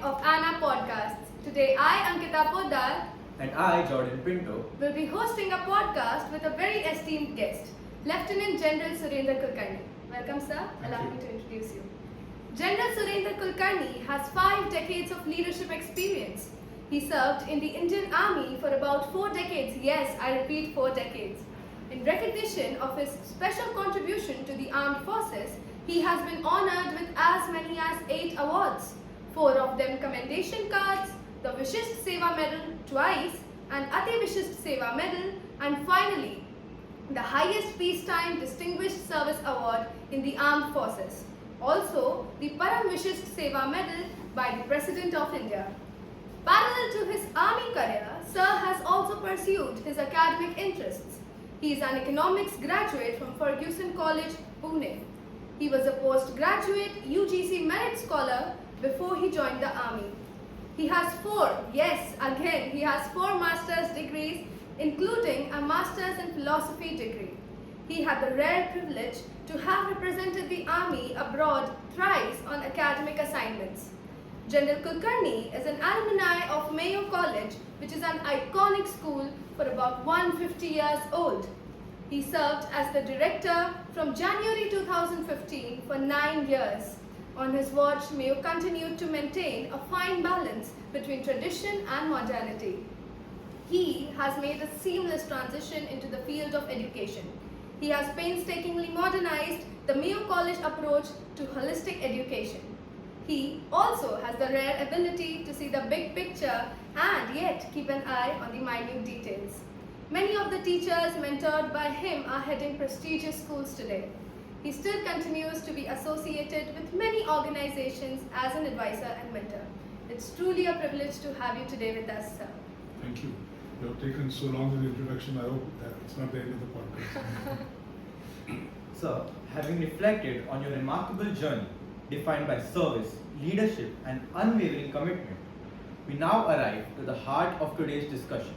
of Anna Podcasts. Today I, Ankita Poddar, And I, Jordan Pinto. will be hosting a podcast with a very esteemed guest, Lieutenant General Surendra Kulkarni. Welcome, sir. Allow me to introduce you. General Surendra Kulkarni has 5 decades of leadership experience. He served in the Indian Army for about 4 decades. Yes, I repeat, 4 decades. In recognition of his special contribution to the armed forces, he has been honored with as many as 8 awards. 4 of them commendation cards, the Vishisht Seva Medal twice, and Ati Vishisht Seva Medal, and finally, the highest peacetime Distinguished Service Award in the armed forces. Also, the Param Vishisht Seva Medal by the President of India. Parallel to his army career, Sir has also pursued his academic interests. He is an economics graduate from Fergusson College, Pune. He was a postgraduate UGC Merit Scholar before he joined the army. He has 4 master's degrees, including a master's in philosophy degree. He had the rare privilege to have represented the army abroad thrice on academic assignments. General Kulkarni is an alumni of Mayo College, which is an iconic school for about 150 years old. He served as the director from January 2015 for 9 years. On his watch, Mayo continued to maintain a fine balance between tradition and modernity. He has made a seamless transition into the field of education. He has painstakingly modernized the Mayo College approach to holistic education. He also has the rare ability to see the big picture and yet keep an eye on the minute details. Many of the teachers mentored by him are heading prestigious schools today. He still continues to be associated with many organizations as an advisor and mentor. It's truly a privilege to have you today with us, sir. Thank you. You have taken so long with the introduction. I hope that it's not the end of the podcast. Sir, having reflected on your remarkable journey defined by service, leadership, and unwavering commitment, we now arrive to the heart of today's discussion: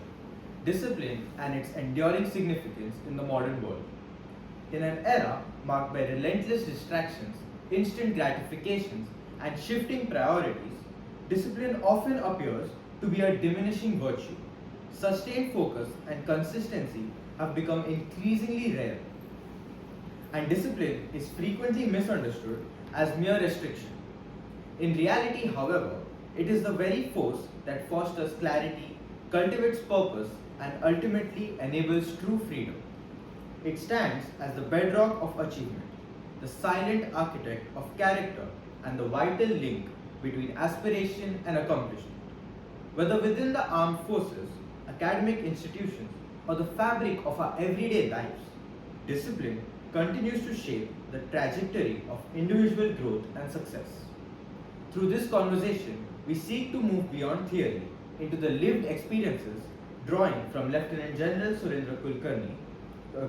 discipline and its enduring significance in the modern world. In an era marked by relentless distractions, instant gratifications, and shifting priorities, discipline often appears to be a diminishing virtue. Sustained focus and consistency have become increasingly rare, and discipline is frequently misunderstood as mere restriction. In reality, however, it is the very force that fosters clarity, cultivates purpose, and ultimately enables true freedom. It stands as the bedrock of achievement, the silent architect of character, and the vital link between aspiration and accomplishment. Whether within the armed forces, academic institutions, or the fabric of our everyday lives, discipline continues to shape the trajectory of individual growth and success. Through this conversation, we seek to move beyond theory into the lived experiences, drawing from Lieutenant General Surendra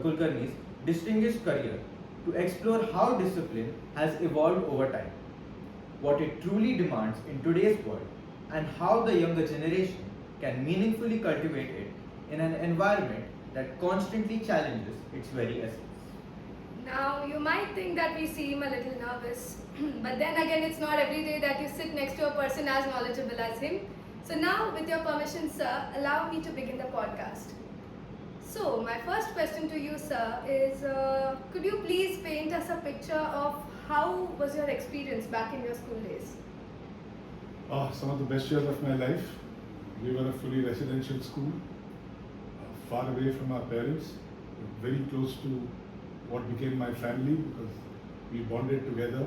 Kulkarni's distinguished career to explore how discipline has evolved over time, what it truly demands in today's world, and how the younger generation can meaningfully cultivate it in an environment that constantly challenges its very essence. Now, you might think that we seem a little nervous, but then again, it's not every day that you sit next to a person as knowledgeable as him. So now, with your permission, sir, allow me to begin the podcast. So, my first question to you, sir, is could you please paint us a picture of how was your experience back in your school days? Some of the best years of my life. We were a fully residential school, far away from our parents, but very close to what became my family because we bonded together.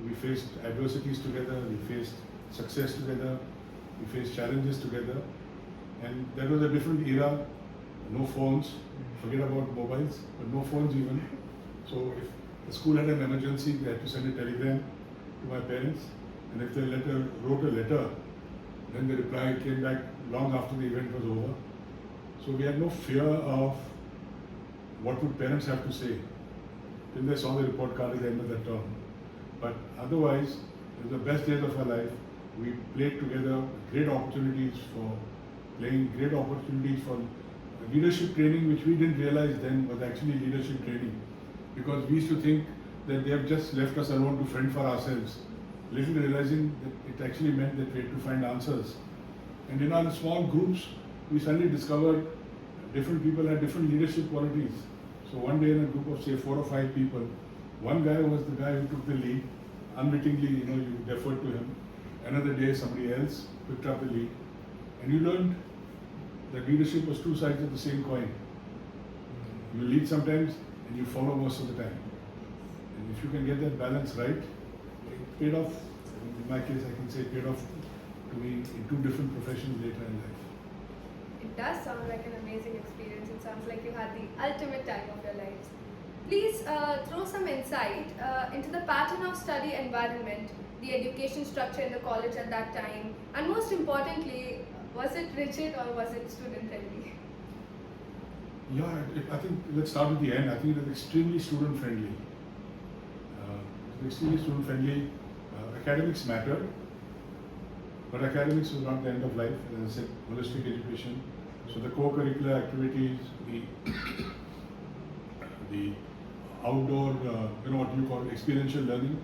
We faced adversities together, we faced success together, we faced challenges together. And that was a different era. No phones, forget about mobiles, but no phones even. So if the school had an emergency, they had to send a telegram to my parents. And if they wrote a letter, then the reply came back long after the event was over. So we had no fear of what would parents have to say till they saw the report card at the end of the term. But otherwise, it was the best days of our life. We played together, great opportunities for playing, great opportunities for leadership training, which we didn't realize then was actually leadership training. Because we used to think that they have just left us alone to fend for ourselves. little realizing that it actually meant that we had to find answers. And in our small groups, we suddenly discovered different people had different leadership qualities. So one day in a group of say 4 or 5 people, one guy was the guy who took the lead. Unwittingly, you deferred to him. Another day somebody else picked up the lead. And you learned that leadership was two sides of the same coin. You lead sometimes and you follow most of the time. And if you can get that balance right, it paid off. In my case, I can say it paid off to me in 2 different professions later in life. It does sound like an amazing experience. It sounds like you had the ultimate time of your lives. Please throw some insight into the pattern of study environment, the education structure in the college at that time, and most importantly, was it rigid or was it student friendly? Yeah, I think let's start with the end. I think it was extremely student friendly. Extremely student friendly. Academics mattered, but academics was not the end of life. As I said, holistic education. So the co-curricular activities, the outdoor, what you call experiential learning,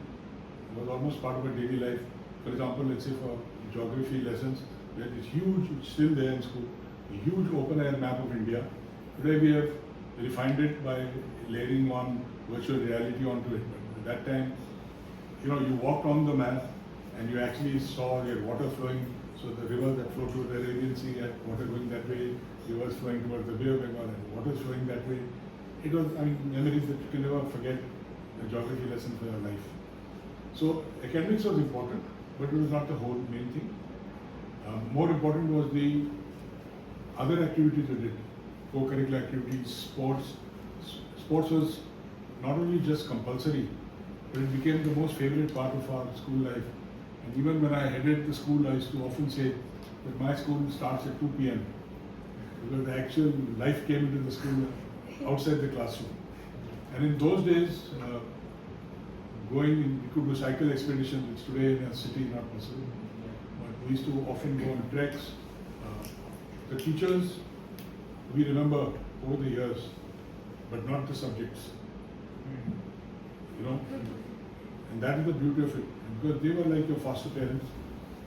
was almost part of our daily life. For example, let's say for geography lessons, we had this huge, which is still there in school, a huge open air map of India. Today we have refined it by layering on virtual reality onto it. But at that time, you walked on the map and you actually saw your water flowing. So the river that flowed through the Arabian Sea had water going that way, rivers flowing towards the Bay of Bengal and water flowing that way. It was, memories that you can never forget, a geography lesson for your life. So academics was important, but it was not the whole main thing. More important was the other activities we did, co-curricular activities, sports. Sports was not only just compulsory, but it became the most favorite part of our school life. And even when I headed the school, I used to often say that my school starts at 2 p.m. because the actual life came into the school outside the classroom. And in those days, we could do cycle expeditions, which today in a city is not possible. But we used to often go on treks. The teachers, we remember over the years, but not the subjects. And that is the beauty of it. Because they were like your foster parents.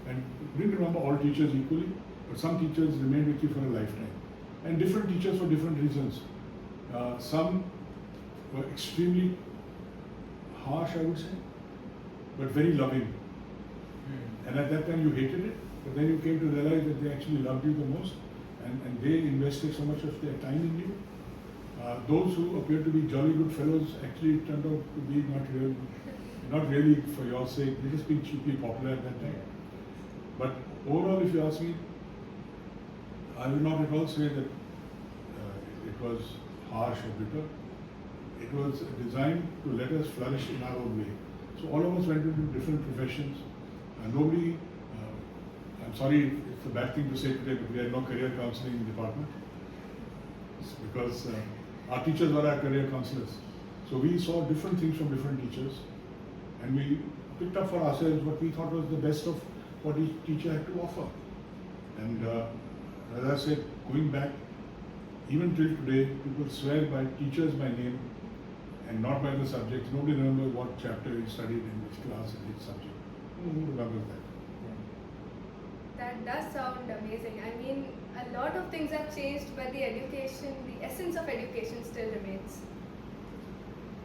And we didn't remember all teachers equally, but some teachers remained with you for a lifetime. And different teachers for different reasons. Some were extremely harsh, I would say, but very loving. And at that time you hated it, but then you came to realize that they actually loved you the most, and they invested so much of their time in you. Those who appeared to be jolly good fellows actually turned out to be not really for your sake, they just being cheaply popular at that time. But overall, if you ask me, I will not at all say that it was harsh or bitter. It was designed to let us flourish in our own way. So all of us went into different professions. Nobody, I'm sorry, it's a bad thing to say today, but we had no career counseling department. It's because our teachers were our career counselors. So we saw different things from different teachers, and we picked up for ourselves what we thought was the best of what each teacher had to offer. And as I said, going back, even till today, people swear by teachers by name and not by the subjects. Nobody remembers what chapter you studied in which class and which subject. Who remembers that? That does sound amazing. I mean, a lot of things have changed, but the essence of education still remains.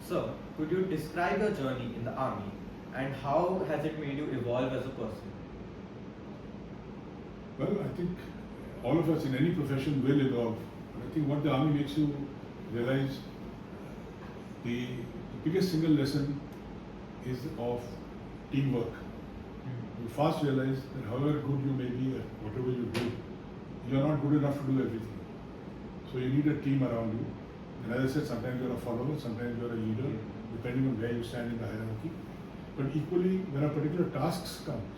So, could you describe your journey in the army and how has it made you evolve as a person? Well, I think all of us in any profession will evolve. But I think what the army makes you realize, the biggest single lesson is of teamwork. You fast realize that however good you may be at whatever you do, you are not good enough to do everything. So you need a team around you. And as I said, sometimes you are a follower, sometimes you are a leader, depending on where you stand in the hierarchy. But equally, when a particular task comes,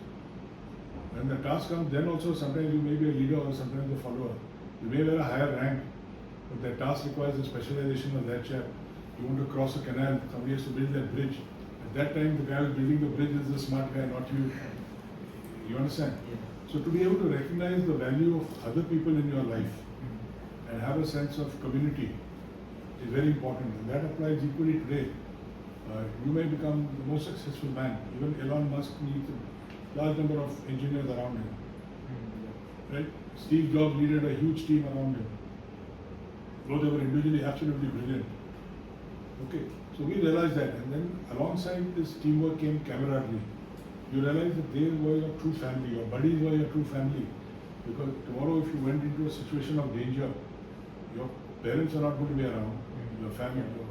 when the task comes, then also sometimes you may be a leader or sometimes a follower. You may wear a higher rank, but that task requires a specialization of that chap. You want to cross a canal, somebody has to build that bridge. At that time, the guy who's building the bridge is the smart guy, not you. You understand? Yeah. So to be able to recognize the value of other people in your life and have a sense of community is very important, and that applies equally today. You may become the most successful man. Even Elon Musk needs a large number of engineers around him. Right? Steve Jobs needed a huge team around him. Though they were individually absolutely brilliant. Okay, so we realized that, and then alongside this teamwork came camaraderie. You realize that they were your true family, your buddies were your true family. Because tomorrow, if you went into a situation of danger, your parents are not going to be around, your family, your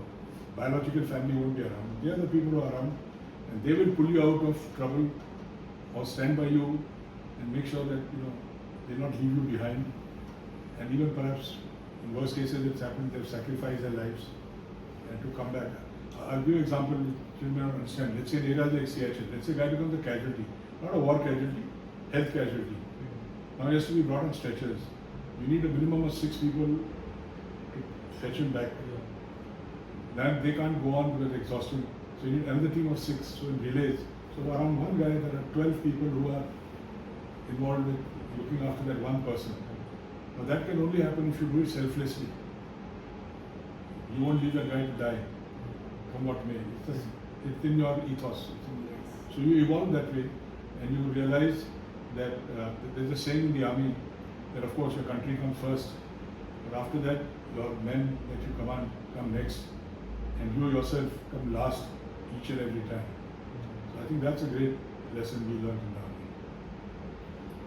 biological family won't be around. They are the people who are around, and they will pull you out of trouble or stand by you and make sure that they not leave you behind. And even perhaps in worst cases, it's happened, they've sacrificed their lives and to come back. I'll give you an example you may not understand. Let's say in areas like Siachen, let's say a guy becomes a casualty, not a war casualty, health casualty. Now he has to be brought on stretchers. You need a minimum of 6 people to fetch him back. Then they can't go on because they're exhausted. So you need another team of 6. So in relays, so around one guy there are 12 people who are involved with looking after that one person. Now that can only happen if you do it selflessly. You won't leave a guy to die, come what may. It's in your ethos. So you evolve that way, and you realize that there's a saying in the army that of course your country comes first, but after that your men that you command come next, and you yourself come last each and every time. So I think that's a great lesson we learned in the army.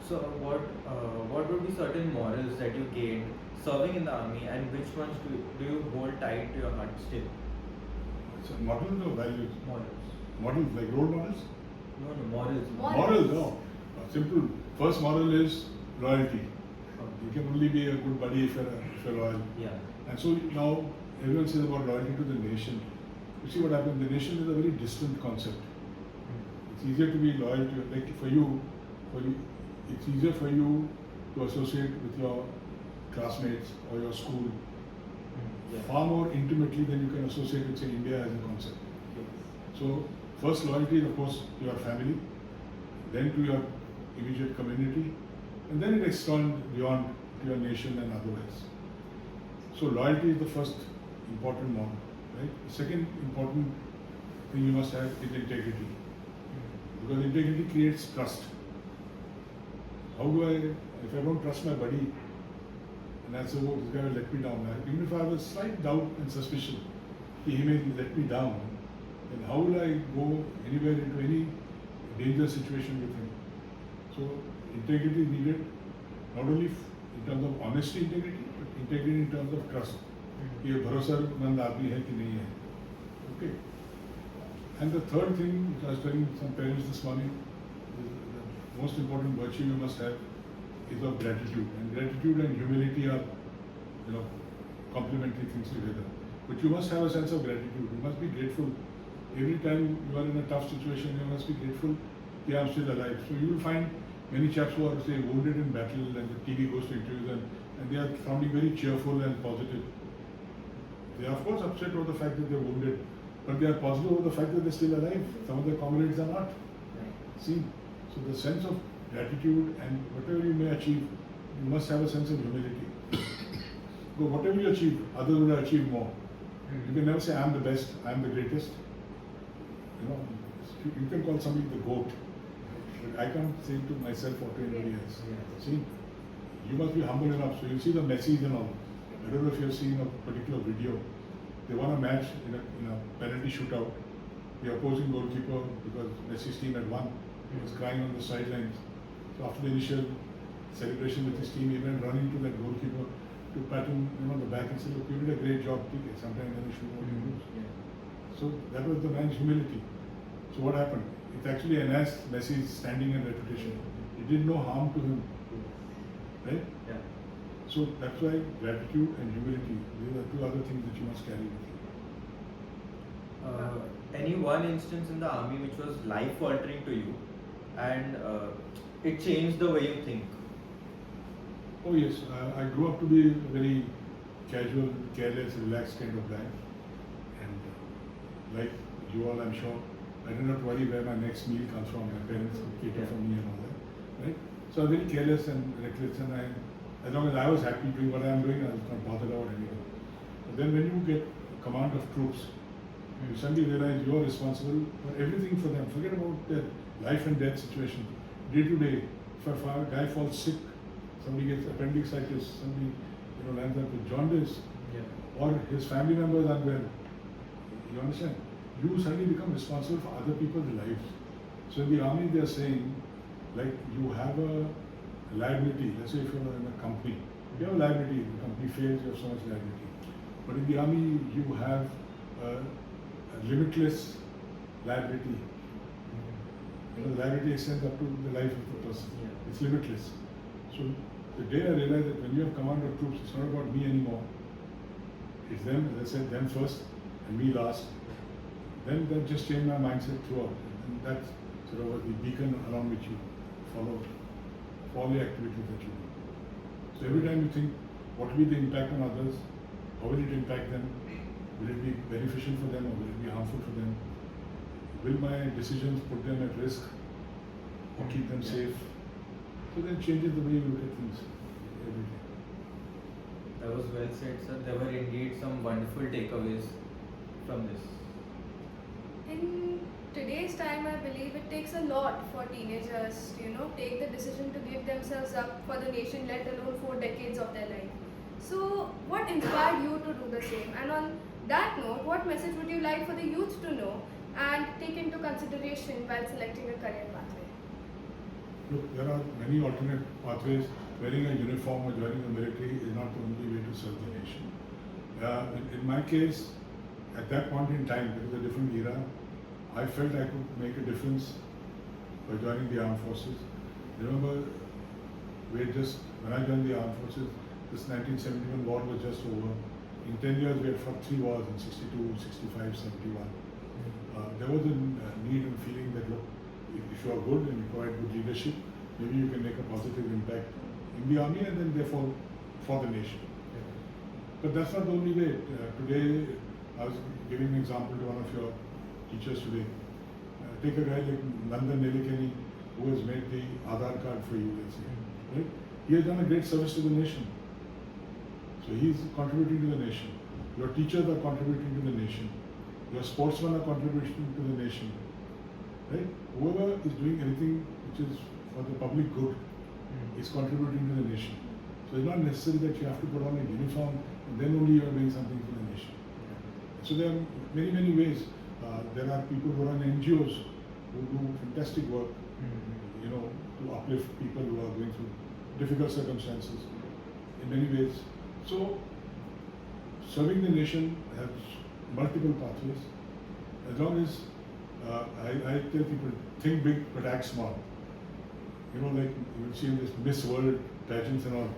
So what would be certain morals that you gained serving in the army, and which ones do you hold tight to your heart still? So models or values? Morals. Models like role models? No, morals. Morals, no. Simple. First moral is loyalty. You can only be a good buddy if you're loyal. Yeah. And so now everyone says about loyalty to the nation. You see what happens? The nation is a very distant concept. It's easier to be loyal to, like for you, it's easier for you to associate with your classmates or your school far more intimately than you can associate with, say, India as a concept. So first loyalty is of course to your family, then to your immediate community, and then it extends beyond to your nation and otherwise. So loyalty is the first important model, right? The second important thing you must have is integrity, because integrity creates trust. How do if I don't trust my buddy, and I say, oh, this guy will let me down, even if I have a slight doubt and suspicion, he may let me down, then how will I go anywhere into any dangerous situation with him? So integrity is needed, not only in terms of honesty integrity, but integrity in terms of trust. ये भरोसेमंद आदमी है कि नहीं है. Okay. And the third thing, which I was telling some parents this morning, is the most important virtue you must have is of gratitude. And gratitude and humility are, complementary things together. But you must have a sense of gratitude. You must be grateful. Every time you are in a tough situation, you must be grateful that I'm still alive. So you will find many chaps who are, say, wounded in battle, and the TV goes to interview them, and they are sounding very cheerful and positive. They are of course upset over the fact that they are wounded, but they are positive over the fact that they are still alive. Some of their comrades are not. See, so the sense of gratitude, and whatever you may achieve, you must have a sense of humility. Because whatever you achieve, others will achieve more. You can never say, I am the best, I am the greatest. You can call somebody the GOAT, but I can't say it to myself or to anybody else. See, you must be humble enough. So you see the Messi and all. I don't know if you have seen a particular video. They won a match in a penalty shootout. The opposing goalkeeper, because Messi's team had won, he was crying on the sidelines. So after the initial celebration with his team, he went running to that goalkeeper to pat him on the back and say, look, you did a great job. Sometimes when you shoot out, you lose. So that was the man's humility. So what happened? It actually enhanced Messi's standing and reputation. It did no harm to him. Right? Yeah. So that's why gratitude and humility, these are two other things that you must carry with you. Any one instance in the army which was life-altering to you, and it changed the way you think? Oh yes, I grew up to be a very casual, careless, relaxed kind of guy. And like you all, I'm sure, I do not worry where my next meal comes from. My parents cater for me and all that. Right? So I'm very careless and reckless, and as long as I was happy doing what I'm doing, I was not bothered about anything. But then when you get command of troops, You suddenly realize you are responsible for everything for them. Forget about their life and death situation. Day to day, if a guy falls sick, somebody gets appendicitis, somebody lands up with jaundice, or his family member is unwell. You understand? You suddenly become responsible for other people's lives. So in the army they are saying, like, you have a liability. Let's say if you're in a company, you have a liability. The company fails, you have so much liability. But in the army you have a limitless liability. The liability extends up to the life of the person. It's limitless. So the day I realized that when you have command of troops, it's not about me anymore. It's them, as I said, them first and me last. Then that just changed my mindset throughout. And that sort of was the beacon along which you follow for all the activities that you do. So every time you think, what will be the impact on others? How will it impact them? Will it be beneficial for them or will it be harmful for them? Will my decisions put them at risk or keep them safe? So that changes the way you look at things every day. That was well said, sir. There were indeed some wonderful takeaways from this. In today's time, I believe it takes a lot for teenagers to, take the decision to give themselves up for the nation, let alone 4 decades of their life. So, what inspired you to do the same? And on that note, what message would you like for the youth to know and take into consideration while selecting a career pathway? Look, there are many alternate pathways. Wearing a uniform or joining the military is not the only way to serve the nation. In my case, at that point in time, it was a different era, I felt I could make a difference by joining the armed forces. Remember, when I joined the armed forces, this 1971 war was just over. In 10 years, we had fought 3 wars in 62, 65, 71. There was a need and feeling that, look, if you are good and you provide good leadership, maybe you can make a positive impact in the army and then therefore for the nation. But that's not the only way. Today, I was giving an example to one of your teachers today. Take a guy like Nandan Nelikani, who has made the Aadhaar card for you, let's say. Right? He has done a great service to the nation. So he's contributing to the nation. Your teachers are contributing to the nation. Your sportsmen are contributing to the nation. Right? Whoever is doing anything which is for the public good is contributing to the nation. So it's not necessary that you have to put on a uniform and then only you are doing something for the nation. So there are many, many ways. There are people who run NGOs who do fantastic work, to uplift people who are going through difficult circumstances in many ways. So serving the nation has multiple pathways. As long as I tell people, think big but act small. Like you see in this Miss World pageants and all,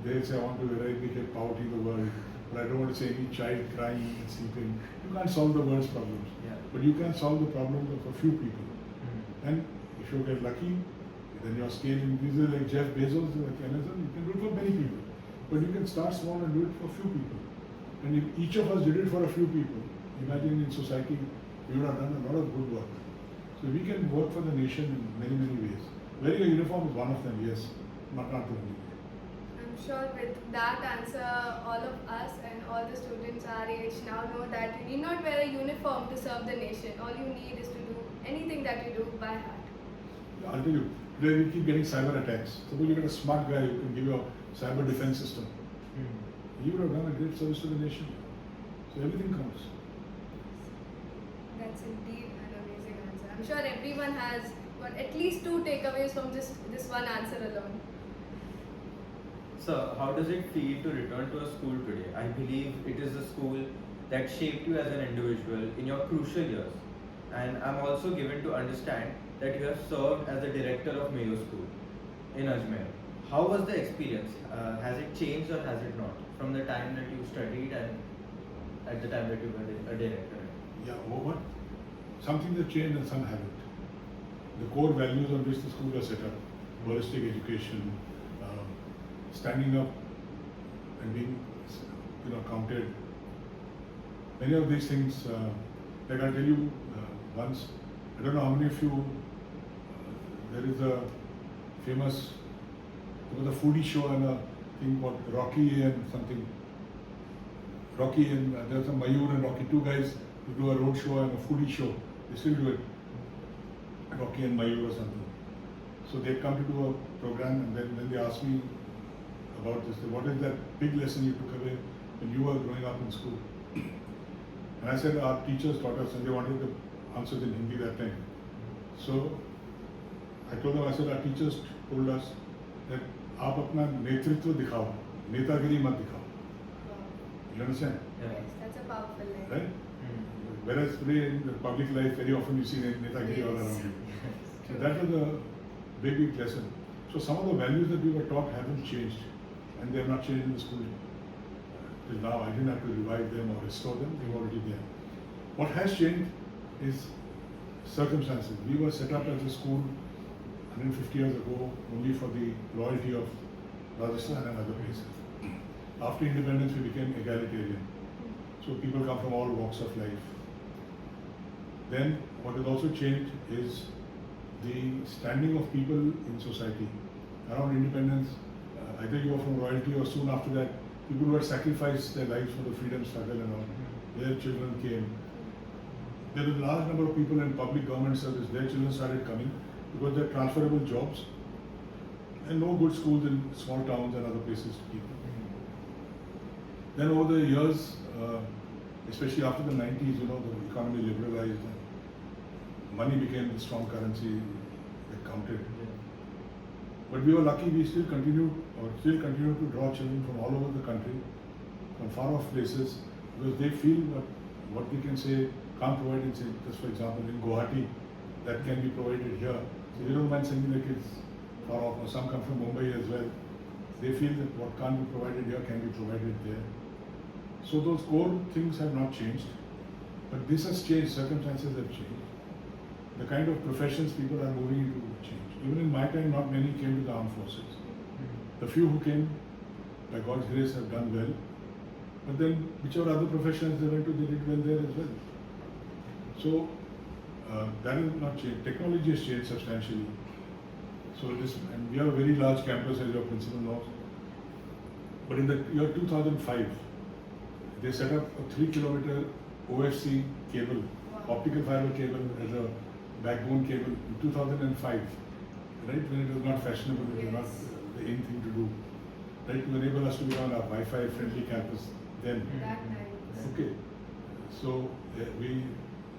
they say, I want to eradicate poverty in the world, but I don't want to see any child crying and sleeping. You can't solve the world's problems, but you can solve the problems of a few people. And if you get lucky, then you're scaling. These are like Jeff Bezos, like Amazon, you can do it for many people. But you can start small and do it for a few people. And if each of us did it for a few people, imagine in society, we would have done a lot of good work. So we can work for the nation in many, many ways. Wearing a uniform is one of them, yes, not the only way. I'm sure with that answer, all of us and all the students our age now know that you need not wear a uniform to serve the nation. All you need is to do anything that you do by heart. I'll tell you, today we keep getting cyber attacks. Suppose you get a smart guy who can give you a cyber defense system. He would have done a great service to the nation. So everything counts. That's indeed an amazing answer. I'm sure everyone has got at least 2 takeaways from just this one answer alone. Sir, how does it feel to return to a school today? I believe it is a school that shaped you as an individual in your crucial years. And I'm also given to understand that you have served as the director of Mayo School in Ajmer. How was the experience? Has it changed or has it not? From the time that you studied and at the time that you were a director? Yeah, what? Something that changed and some haven't. The core values on which the schools are set up, holistic education, standing up and being counted. Many of these things, like I'll tell you once, I don't know how many of you, there is a famous, there was a foodie show and a thing called Rocky and something. Rocky and there's a Mayur and Rocky, 2 guys You do a road show and a foodie show. They still do it. Rocky and Mayur or something. So they come to do a program, and then when they ask me about this, what is that big lesson you took away when you were growing up in school? And I said our teachers taught us, and they wanted the answers in Hindi that time. So I told them, I said our teachers told us that आप अपना नेतृत्व दिखाओ, नेतागिरी मत दिखाओ. You understand? Yes, that's a powerful line. Right? Mm. Whereas today in the public life, very often you see netagiri all around you. So that was a big, big lesson. So some of the values that we were taught haven't changed, and they have not changed in the school till now. I didn't have to revive them or restore them; they were already there. What has changed is circumstances. We were set up as a school 150 years ago only for the loyalty of Rajasthan and other places. After independence, we became egalitarian. So people come from all walks of life. Then what has also changed is the standing of people in society. Around independence, either you were from royalty or soon after that, people who had sacrificed their lives for the freedom struggle and all. Their children came. There was a large number of people in public government service. Their children started coming because they're transferable jobs and no good schools in small towns and other places to keep. Then over the years, especially after the 90s, the economy liberalized and money became the strong currency that counted. But we were lucky, we still continue to draw children from all over the country, from far off places, because they feel what we can say can't provide in, say, just for example, in Guwahati, that can be provided here. So they don't mind sending their kids far off, or some come from Mumbai as well. They feel that what can't be provided here can be provided there. So those core things have not changed, but this has changed, circumstances have changed. The kind of professions people are moving into change. Even in my time, not many came to the armed forces. The few who came, by God's grace, have done well. But then, whichever other professions they went to, they did well there as well. So, that has not changed. Technology has changed substantially. So and we have a very large campus, as your principal knows. But in the year 2005, they set up a 3-kilometer OFC cable, optical fiber cable, as a backbone cable in 2005, right? When it was not fashionable, it was not the in thing to do, right? To enable us to be on a Wi-Fi friendly campus then. That time. Okay. So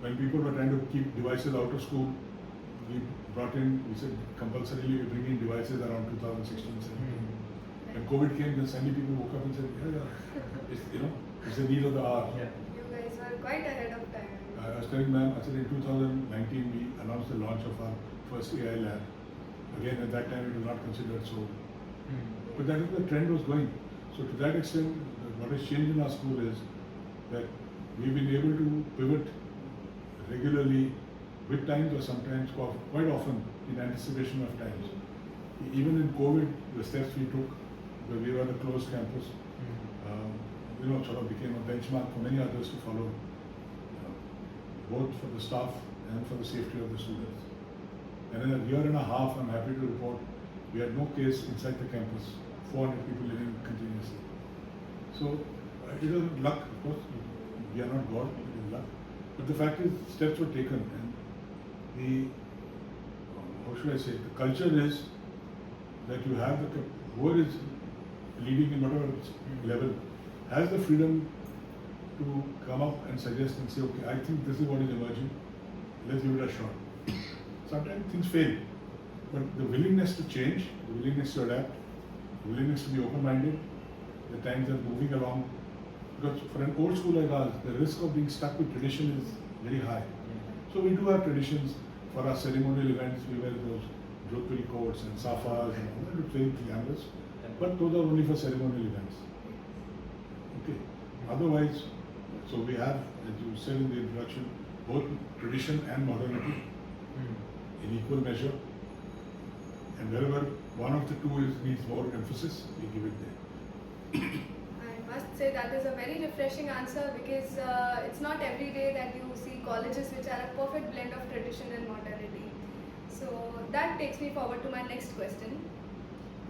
when people were trying to keep devices out of school, we said compulsorily we bring in devices around 2016, 17. When COVID came, then suddenly people woke up and said, it's the need of the hour. Yeah. You guys were quite ahead of time. I was telling ma'am, I said in 2019 we announced the launch of our first AI lab. Again, at that time it was not considered so. But that is the trend was going. So to that extent, what has changed in our school is that we've been able to pivot regularly with times or sometimes quite often in anticipation of times. Even in COVID, the steps we took, where we were a closed campus, sort of became a benchmark for many others to follow, both for the staff and for the safety of the students. And in a year and a half, I'm happy to report, we had no case inside the campus, 400 people living continuously. So it was luck, of course. We are not God, it is luck. But the fact is, steps were taken, and how should I say, the culture is that you have whoever is leading in whatever level has the freedom to come up and suggest and say, okay, I think this is what is emerging, let's give it a shot. Sometimes things fail, but the willingness to change, the willingness to adapt, the willingness to be open-minded, the times are moving along. Because for an old school like ours, the risk of being stuck with tradition is very high. So we do have traditions. For our ceremonial events, we wear those Jodhpuri coats and safas and all that. It's very glamorous. But those are only for ceremonial events. Okay. Otherwise, so we have, as you said in the introduction, both tradition and modernity in equal measure. And wherever one of the two needs more emphasis, we give it there. I must say that is a very refreshing answer, because it's not every day that you see colleges which are a perfect blend of tradition and modernity. So that takes me forward to my next question.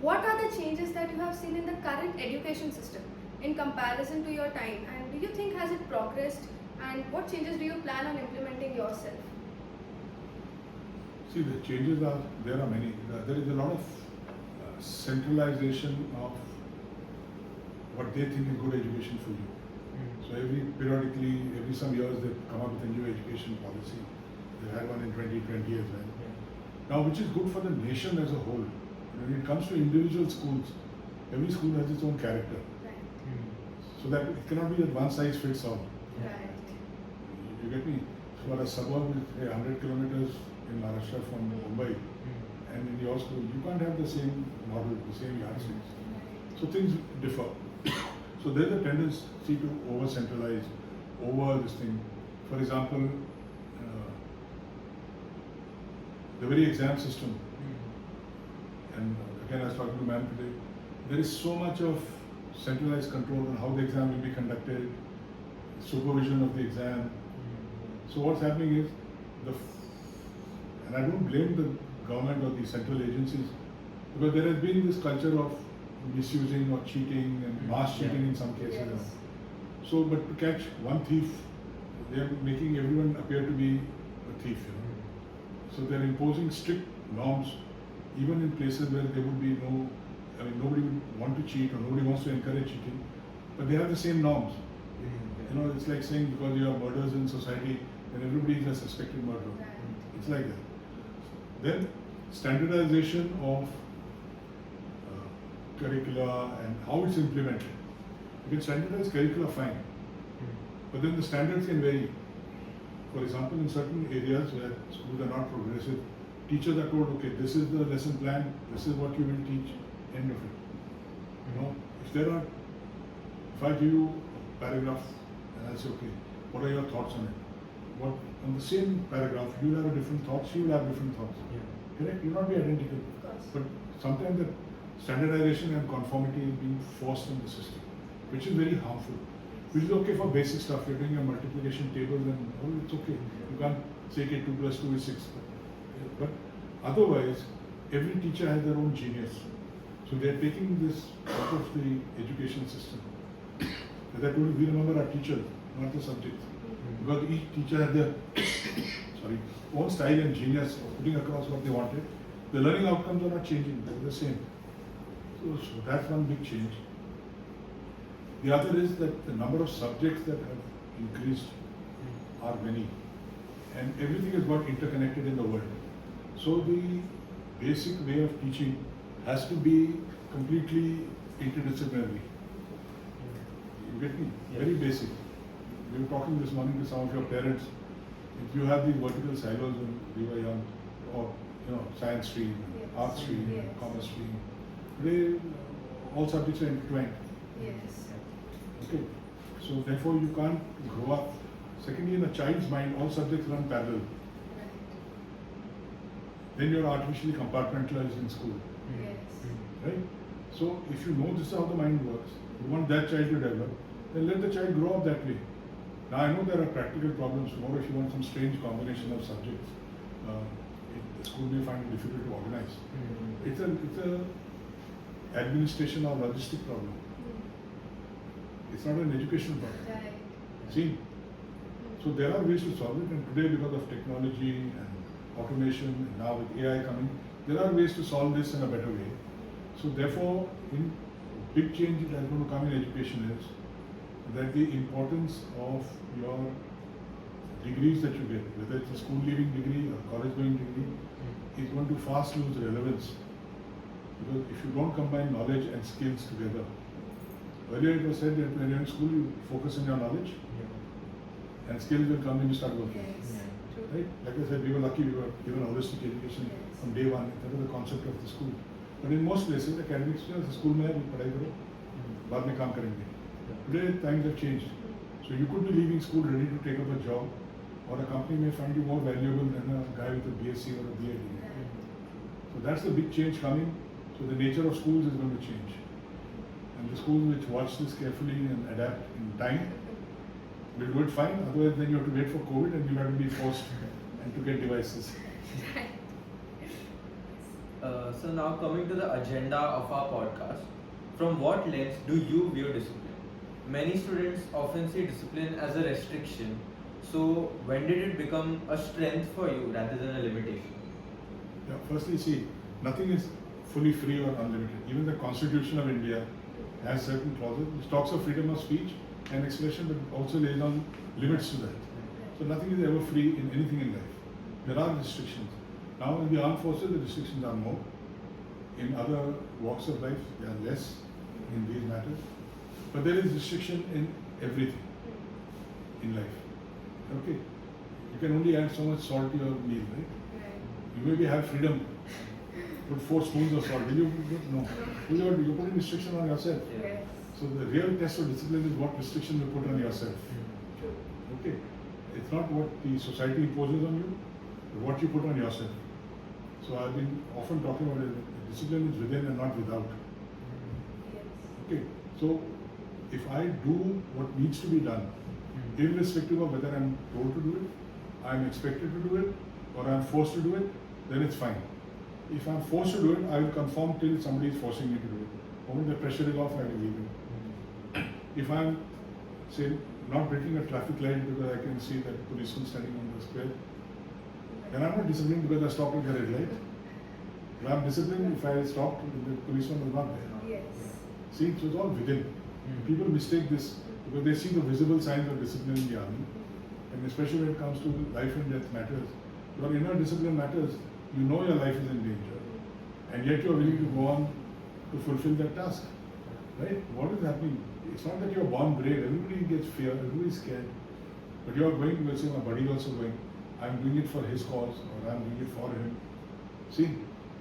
What are the changes that you have seen in the current education system in comparison to your time, and do you think has it progressed And what changes do you plan on implementing yourself? See, the changes there are many. There is a lot of centralization of what they think is good education for you. So periodically, every some years they come up with a new education policy. They had one in 2020 as well. Now, which is good for the nation as a whole. When it comes to individual schools, every school has its own character. Right. So that it cannot be that one size fits all. Right. You get me? So for a suburb with 100 kilometers in Maharashtra from Mumbai, and in your school, you can't have the same model, the same yardsticks. So things differ. So there's a tendency to over-centralize, over this thing. For example, the very exam system, and again I was talking to ma'am today, there is so much of centralized control on how the exam will be conducted, supervision of the exam. So what's happening is, and I don't blame the government or the central agencies, because there has been this culture of misusing or cheating and mass cheating in some cases. Yes. So, but to catch one thief, they are making everyone appear to be a thief. So they are imposing strict norms, even in places where there would be nobody would want to cheat or nobody wants to encourage cheating, but they have the same norms. It's like saying because you have murders in society, then everybody is a suspected murderer. Right. It's like that. Then standardization of curricula and how it's implemented. You can standardize curricula fine, but then the standards can vary. For example, in certain areas where schools are not progressive, teachers are told, okay, this is the lesson plan, this is what you will teach, end of it. If I give you a paragraph and I say, okay, what are your thoughts on it? On the same paragraph, you will have different thoughts, you will have different thoughts. Correct? You will not be identical. Of course. But sometimes the standardization and conformity is being forced in the system, which is very harmful. Which is okay for basic stuff. You're doing a multiplication table, then it's okay. You can't say okay, 2 plus 2 is 6. But otherwise, every teacher has their own genius. So they're taking this out of the education system. As I told you, we remember our teachers, not the subjects. Because each teacher had their own style and genius of putting across what they wanted. The learning outcomes are not changing, they're the same. So that's one big change. The other is that the number of subjects that have increased are many, and everything is got interconnected in the world. So the basic way of teaching has to be completely interdisciplinary. You get me? Yes. Very basic. We were talking this morning to some of your parents. If you have these vertical silos when we were young, or science stream, Yes. art stream, Yes. commerce stream, today all subjects are intertwined. Yes. Okay, so therefore you can't grow up. Secondly, in a child's mind, all subjects run parallel. Right. Then you're artificially compartmentalized in school, Yes. right? So if you know this is how the mind works, you want that child to develop, then let the child grow up that way. Now I know there are practical problems tomorrow if you want some strange combination of subjects. The school may find it difficult to organize. It's a administration or logistic problem. It's not an educational problem. Right. See? So there are ways to solve it, and today because of technology and automation, and now with AI coming, there are ways to solve this in a better way. So therefore, in big change that is going to come in education is that the importance of your degrees that you get, whether it's a school leaving degree or college going degree, is going to fast lose relevance. Because if you don't combine knowledge and skills together, earlier it was said that when you're in school, you focus on your knowledge, and skills will come when you start working. Yes. True. Right? Like I said, we were lucky we were given holistic education Yes. from day one. That was the concept of the school. But in most places, academics, school में अभी पढ़ाई करो, बाद में काम करेंगे. Today times have changed. So you could be leaving school ready to take up a job, or a company may find you more valuable than a guy with a BSc or a BA degree. Right. So that's the big change coming. So the nature of schools is going to change. And the schools which watch this carefully and adapt in time will do it fine. Otherwise, then you have to wait for COVID and you'll have to be forced and to get devices. So now coming to the agenda of our podcast, from what lens do you view discipline? Many students often see discipline as a restriction. So, when did it become a strength for you rather than a limitation? Yeah, firstly, see, nothing is fully free or unlimited. Even the Constitution of India has certain clauses which talks of freedom of speech and expression, but also lays down limits to that. So nothing is ever free in anything in life. There are restrictions. Now in the armed forces, the restrictions are more. In other walks of life, they are less in these matters. But there is restriction in everything in life. Okay, you can only add so much salt to your meal, right? You maybe have freedom. Put 4 spoons of salt. Will you? No. You're putting restriction on yourself. Yes. So the real test of discipline is what restriction you put on yourself. True. Okay. It's not what the society imposes on you, but what you put on yourself. So I've been often talking about it. Discipline is within and not without. Yes. Okay. So if I do what needs to be done, irrespective of whether I'm told to do it, I'm expected to do it, or I'm forced to do it, then it's fine. If I'm forced to do it, I will conform till somebody is forcing me to do it. When the pressure is off, I will leave it. If I'm, say, not breaking a traffic light because I can see that policeman standing on the square, then I'm not disciplined because I stopped at the red light. But I'm disciplined if I stopped, the policeman was not there. Yes. See, so it's all within. People mistake this because they see the visible signs of discipline in the army, and especially when it comes to life and death matters. Your inner discipline matters. You know your life is in danger, and yet you are willing to go on to fulfill that task. Right? What is happening? It's not that you are born brave. Everybody gets fear. Everybody is scared. But you are going. You will say, my buddy is also going. I'm doing it for his cause, or I'm doing it for him. See,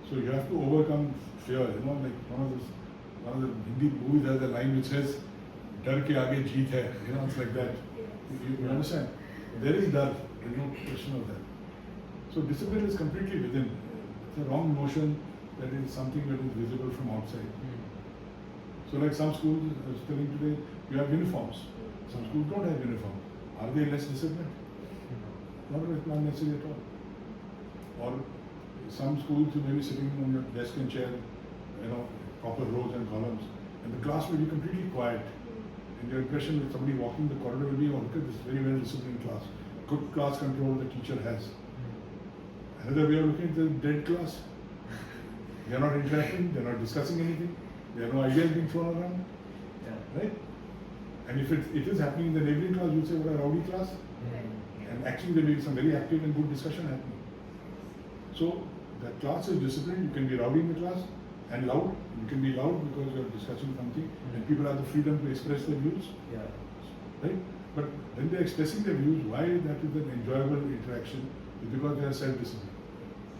so you have to overcome fear. You know, like one of the Hindi movies has a line which says, "Dar ke aage jeet hai." You know, it's like that. You understand? There is dar. There is no question of that. So discipline is completely within. It's a wrong notion that it is something that is visible from outside. So like some schools, I was telling today, you have uniforms. Some schools don't have uniform. Are they less disciplined? Not necessarily at all. Or some schools you may be sitting on your desk and chair, you know, proper rows and columns, and the class will be completely quiet. And your impression with somebody walking the corridor will be, oh, look at this very well disciplined class. Good class control the teacher has. Another way of looking at the dead class. They are not interacting, they are not discussing anything, there are no ideas being thrown around. Yeah. Right? And if it is happening in the neighboring class, you would say, what a rowdy class. And actually there may be some very active and good discussion happening. So the class is disciplined, you can be rowdy in the class and loud. You can be loud because you are discussing something and people have the freedom to express their views. Yeah. Right? But when they are expressing their views, why that is an enjoyable interaction is because they are self-disciplined.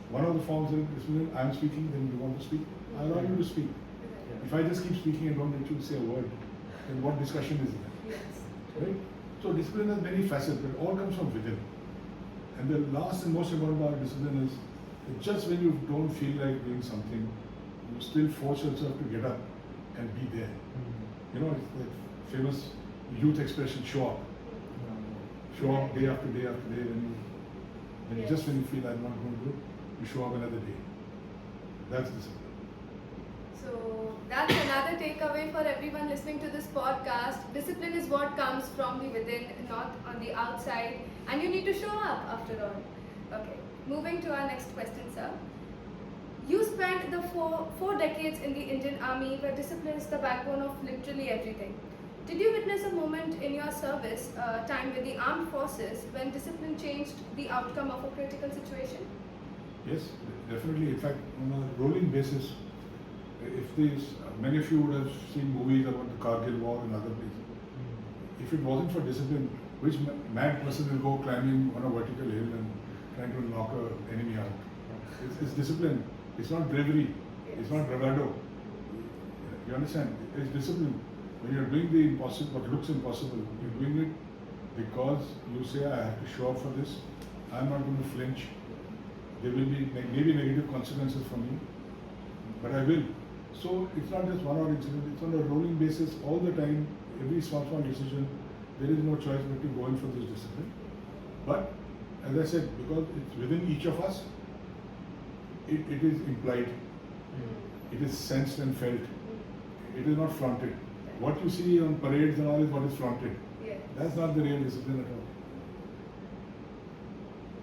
One of the forms of discipline, I am speaking, then you want to speak, I allow you to speak. If I just keep speaking and don't let you say a word, then what discussion is there? Yes. Right? So discipline has many facets, but it all comes from within. And the last and most important part of discipline is that just when you don't feel like doing something, you still force yourself to get up and be there. You know, it's that famous youth expression, show up. Show up day after day after day when Yes. just when you feel I'm not going to do it, you show up another day. That's discipline. So that's another takeaway for everyone listening to this podcast. Discipline is what comes from the within, not on the outside. And you need to show up after all. Okay, moving to our next question, sir. You spent the four decades in the Indian Army where discipline is the backbone of literally everything. Did you witness a moment in your service time with the armed forces when discipline changed the outcome of a critical situation? Yes, definitely. In fact, on a rolling basis, if these, many of you would have seen movies about the Kargil War and other places. If it wasn't for discipline, which mad person will go climbing on a vertical hill and trying to knock an enemy out? It's discipline. It's not bravery. It's not bravado. You understand? It's discipline. When you're doing the impossible, what looks impossible, you're doing it because you say, I have to show up for this. I'm not going to flinch. There will be maybe negative consequences for me, but I will. So it's not just one-hour incident, it's on a rolling basis all the time, every small decision, there is no choice but to go in for this discipline. But, as I said, because it's within each of us, it is implied, it is sensed and felt, it is not flaunted. What you see on parades and all is what is flaunted. Yes. That's not the real discipline at all.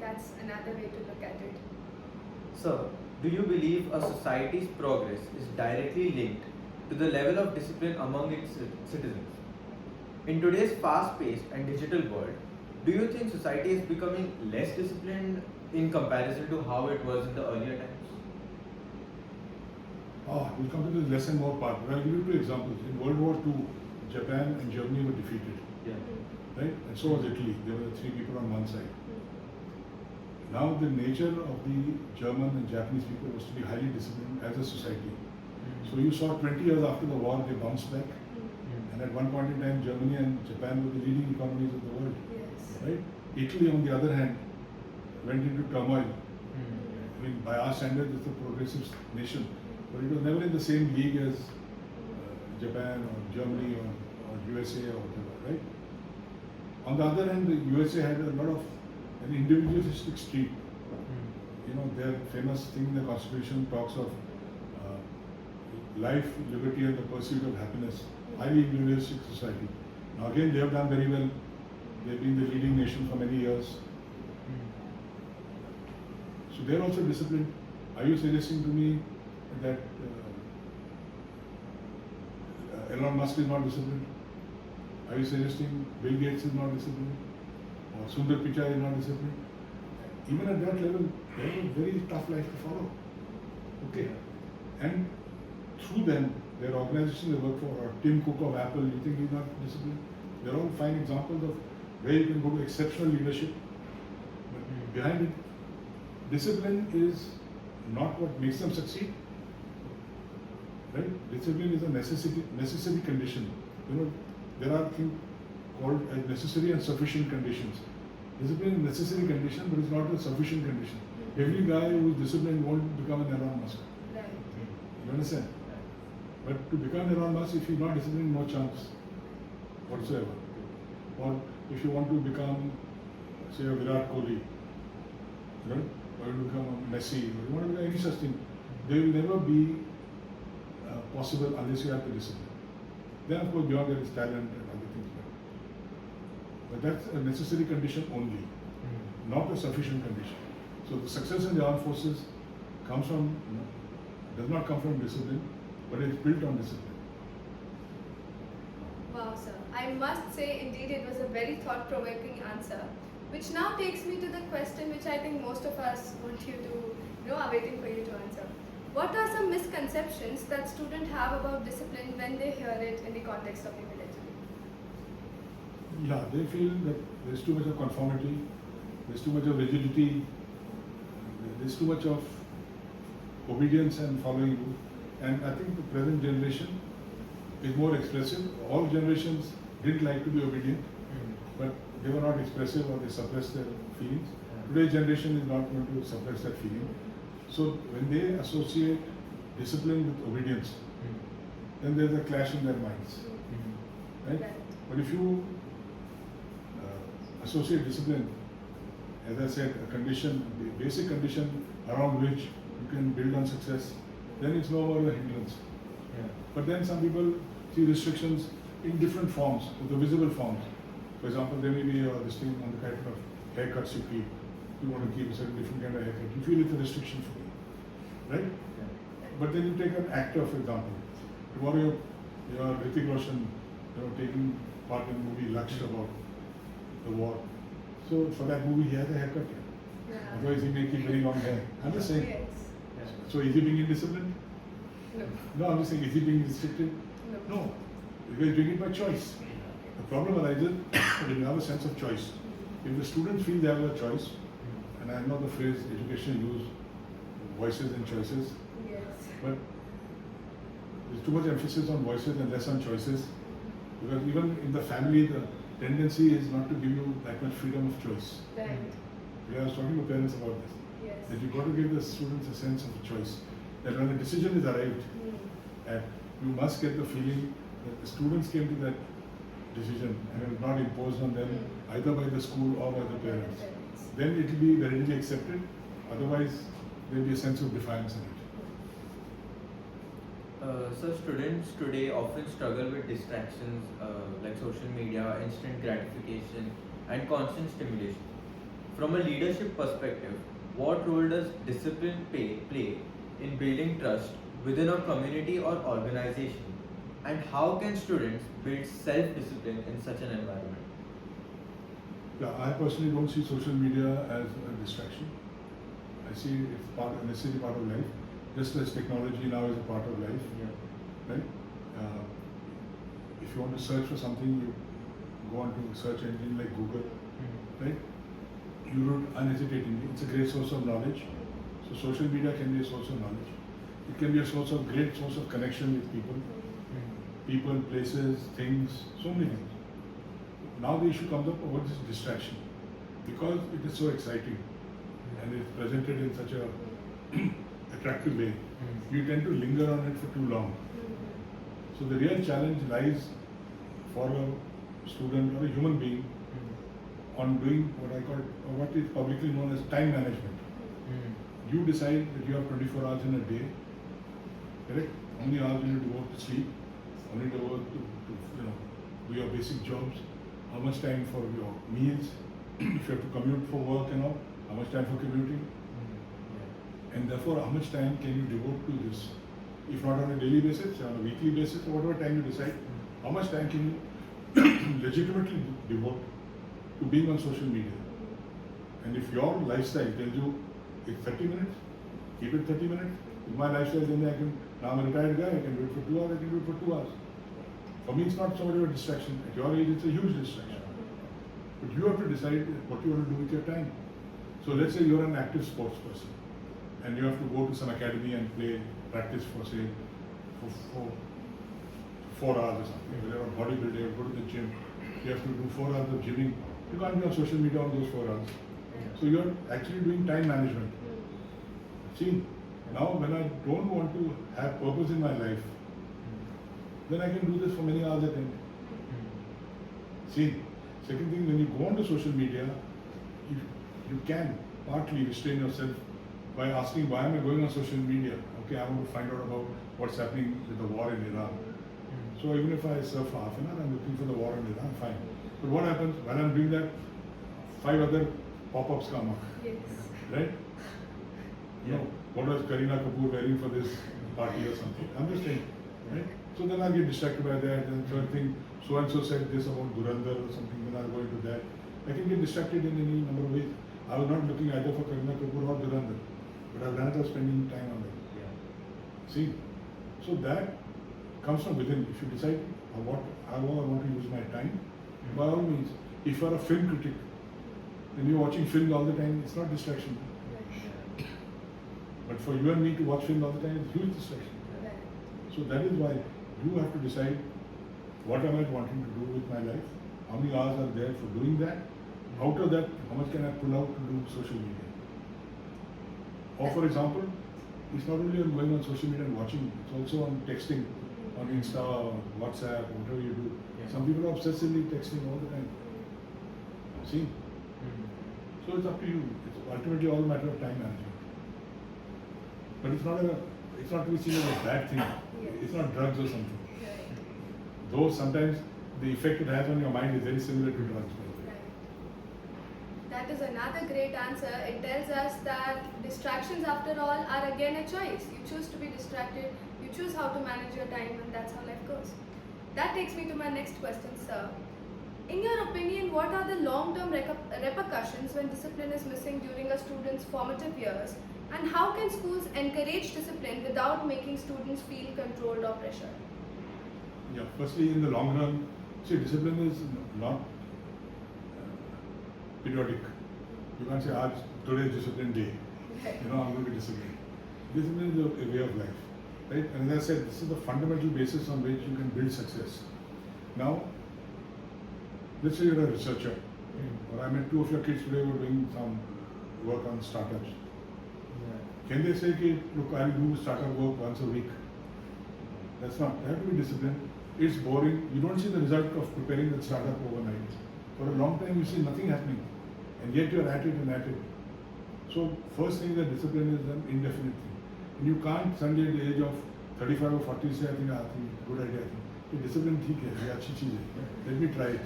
That's another way to look at it. Sir, do you believe a society's progress is directly linked to the level of discipline among its citizens? In today's fast-paced and digital world, do you think society is becoming less disciplined in comparison to how it was in the earlier times? We'll come to this lesson more part. I'll give you two examples. In World War II, Japan and Germany were defeated, Yeah. right? And so was Italy. There were three people on one side. Now the nature of the German and Japanese people was to be highly disciplined as a society. So you saw 20 years after the war, they bounced back. And at one point in time, Germany and Japan were the leading economies of the world, Yes. right? Italy, on the other hand, went into turmoil. I mean, by our standards, it's a progressive nation, but it was never in the same league as Japan or Germany or USA or whatever, right? On the other hand, the USA had a lot of an individualistic streak. You know, their famous thing in the Constitution talks of life, liberty, and the pursuit of happiness. Highly individualistic society. Now again, they have done very well. They've been the leading nation for many years. So they're also disciplined. Are you suggesting to me that Elon Musk is not disciplined? Are you suggesting Bill Gates is not disciplined? Or Sundar Pichai is not disciplined? Even at that level, they have a very tough life to follow. Okay? And through them, their organizations they work for, or Tim Cook of Apple, you think he's not disciplined? They're all fine examples of where you can go to exceptional leadership. But behind it, discipline is not what makes them succeed. Right? Discipline is a necessary condition. You know, there are things called as necessary and sufficient conditions. Discipline is a necessary condition, but it's not a sufficient condition. Every guy who is disciplined won't become an Elon Musk. Right. You understand? But to become Elon Musk, if you're not disciplined, no chance whatsoever. Or if you want to become, say, a Virat Kohli, right? Or you become a Messi, or you want to become any such thing, they will never be possible unless you have the discipline. Then, of course, beyond that is talent and other things. But that's a necessary condition only, not a sufficient condition. So the success in the armed forces comes from, does not come from discipline, but it's built on discipline. Wow, sir. I must say, indeed, it was a very thought-provoking answer, which now takes me to the question which I think most of us want you to, are waiting for you to answer. What are some misconceptions that students have about discipline when they hear it in the context of the military? Yeah, they feel that there's too much of conformity, there's too much of rigidity, there's too much of obedience and following rules. And I think the present generation is more expressive. All generations didn't like to be obedient, but they were not expressive or they suppressed their feelings. Today's generation is not going to suppress that feeling. So when they associate discipline with obedience, then there's a clash in their minds. Right? But if you associate discipline, as I said, a condition, the basic condition around which you can build on success, then it's no more a hindrance. But then some people see restrictions in different forms, the visible forms. For example, there may be this thing on the kind of haircuts you keep. You want to keep a certain different kind of haircut. You feel it's a restriction for you, right? But then you take an actor, for example. Tomorrow you're Hrithik Roshan, taking part in the movie Laksh about the war. So for that movie, he has a haircut. Yeah. Otherwise, he may keep very long hair. I'm just saying. Yes. So is he being indisciplined? No. No, I'm just saying, is he being restricted? No, because he's doing it by choice. The problem arises when you have a sense of choice. If the students feel they have a choice, and I know the phrase education use voices and choices, Yes. but there's too much emphasis on voices and less on choices. Because even in the family, the tendency is not to give you that much freedom of choice. Right. Yeah, I was talking to parents about this. Yes. That you've got to give the students a sense of choice. That when the decision is arrived, and you must get the feeling that the students came to that decision and it was not imposed on them either by the school or by the parents. Then it will be readily accepted. Otherwise, there will be a sense of defiance in it. So students today often struggle with distractions like social media, instant gratification, and constant stimulation. From a leadership perspective, what role does discipline play in building trust within a community or organization? And how can students build self-discipline in such an environment? Yeah, I personally don't see social media as a distraction. I see it's a necessary part of life, just as technology now is a part of life, right? Uh, if you want to search for something, you go onto a search engine like Google, right? You do it unhesitatingly. It's a great source of knowledge. So social media can be a source of knowledge. It can be a great source of connection with people, places, things, so many things. Now the issue comes up about this distraction, because it is so exciting and it's presented in such a attractive way. You tend to linger on it for too long. So the real challenge lies for a student or a human being on doing what is publicly known as time management. You decide that you have 24 hours in a day, correct? How many hours you need to devote to sleep, how many devote to do your basic jobs, how much time for your meals, if you have to commute for work and all, how much time for commuting, and therefore how much time can you devote to this? If not on a daily basis, on a weekly basis, or whatever time you decide, how much time can you legitimately devote to being on social media? And if your lifestyle tells you it's 30 minutes, keep it 30 minutes. If my lifestyle, then now I'm a retired guy, I can do it for 2 hours, I can do it for 2 hours. For me, it's not so much of a distraction. At your age, it's a huge distraction. But you have to decide what you want to do with your time. So let's say you're an active sports person and you have to go to some academy and practice for say, for 4 hours or something. You're a bodybuilder, you go to the gym, you have to do 4 hours of gymming. You can't be on social media on those 4 hours. So you're actually doing time management. See, now when I don't want to have purpose in my life, then I can do this for many hours at a time. See, second thing, when you go onto social media, you can partly restrain yourself by asking, why am I going on social media? Okay, I want to find out about what's happening with the war in Iran. So even if I surf for half an hour, I'm looking for the war in Iran, fine. But what happens when I'm doing that? 5 other pop-ups come up, right? What was Kareena Kapoor wearing for this party or something? I'm just saying, right? So then I'll get distracted by that, and third thing, so and so said this about Durandar or something, then I'll go into that. I can get distracted in any number of ways. I was not looking either for Kareena Kapoor or Durandar, but I've ended up spending time on that. See, so that comes from within. If you decide how I want to use my time, by all means, if you are a film critic, then you're watching film all the time, it's not distraction. But for you and me to watch film all the time, it's huge distraction. So that is why you have to decide what am I wanting to do with my life, how many hours are there for doing that, out of that, how much can I pull out to do social media. Or for example, it's not only on going on social media and watching, it's also on texting, on Insta, or WhatsApp, whatever you do. Some people are obsessively texting all the time. See? So it's up to you. It's ultimately all a matter of time management. But it's not to be seen as a bad thing. It's not drugs or something. Though sometimes the effect it has on your mind is very similar to drugs. That is another great answer. It tells us that distractions, after all, are again a choice. You choose to be distracted, you choose how to manage your time, and that's how life goes. That takes me to my next question, sir. In your opinion, what are the long-term repercussions when discipline is missing during a student's formative years? And how can schools encourage discipline without making students feel controlled or pressured? Yeah, firstly, in the long run, see, discipline is not periodic. You can't say, today is discipline day. I'm going to be disciplined. Discipline is a way of life, right? And as I said, this is the fundamental basis on which you can build success. Now, let's say you're a researcher, or I met 2 of your kids today who are doing some work on startups. Can they say, look, I'll do startup work once a week? That's not. They have to be disciplined. It's boring. You don't see the result of preparing that startup overnight. For a long time, you see nothing happening, and yet you're at it and at it. So, first thing that discipline is an indefinite thing. And you can't suddenly at the age of 35 or 40 say, I think good idea. I think ये discipline ठीक है, ये अच्छी चीज है. Let me try it.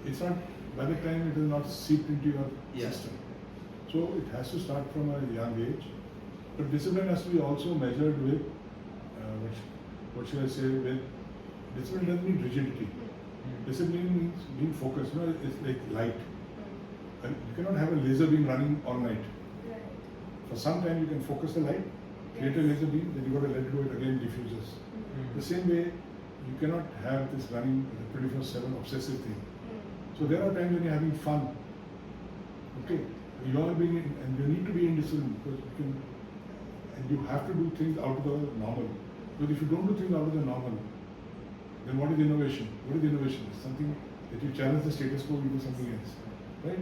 It's not, by the time it is not seeped into your system. So it has to start from a young age. But discipline has to be also measured with, what should I say, with, discipline doesn't mean rigidity. Discipline means being focused. You know, it's like light. And you cannot have a laser beam running all night. For some time you can focus the light, create a laser beam, then you got to let go, it again diffuses. The same way, you cannot have this running 24/7 obsessive thing. So there are times when you're having fun. Okay, you are being, and you need to be in discipline because you can, and you have to do things out of the normal. Because if you don't do things out of the normal, then what is innovation? What is innovation? It's something that you challenge the status quo, you do something else, right?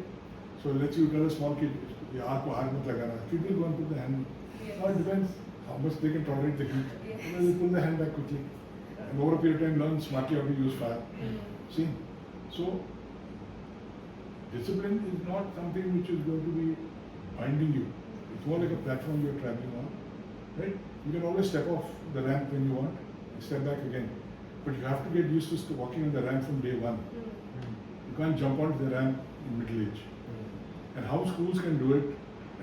So let's say you tell a small kid, "ये आग को आग मत लगाना." Kid will go and put the hand. Now it depends how much they can tolerate the heat. They will pull the hand back quickly, and over a period of time learn smartly how to use fire. See, so discipline is not something which is going to be binding you. It's more like a platform you are traveling on, right? You can always step off the ramp when you want, and step back again, but you have to get used to walking on the ramp from day one. You can't jump onto the ramp in middle age. And how schools can do it,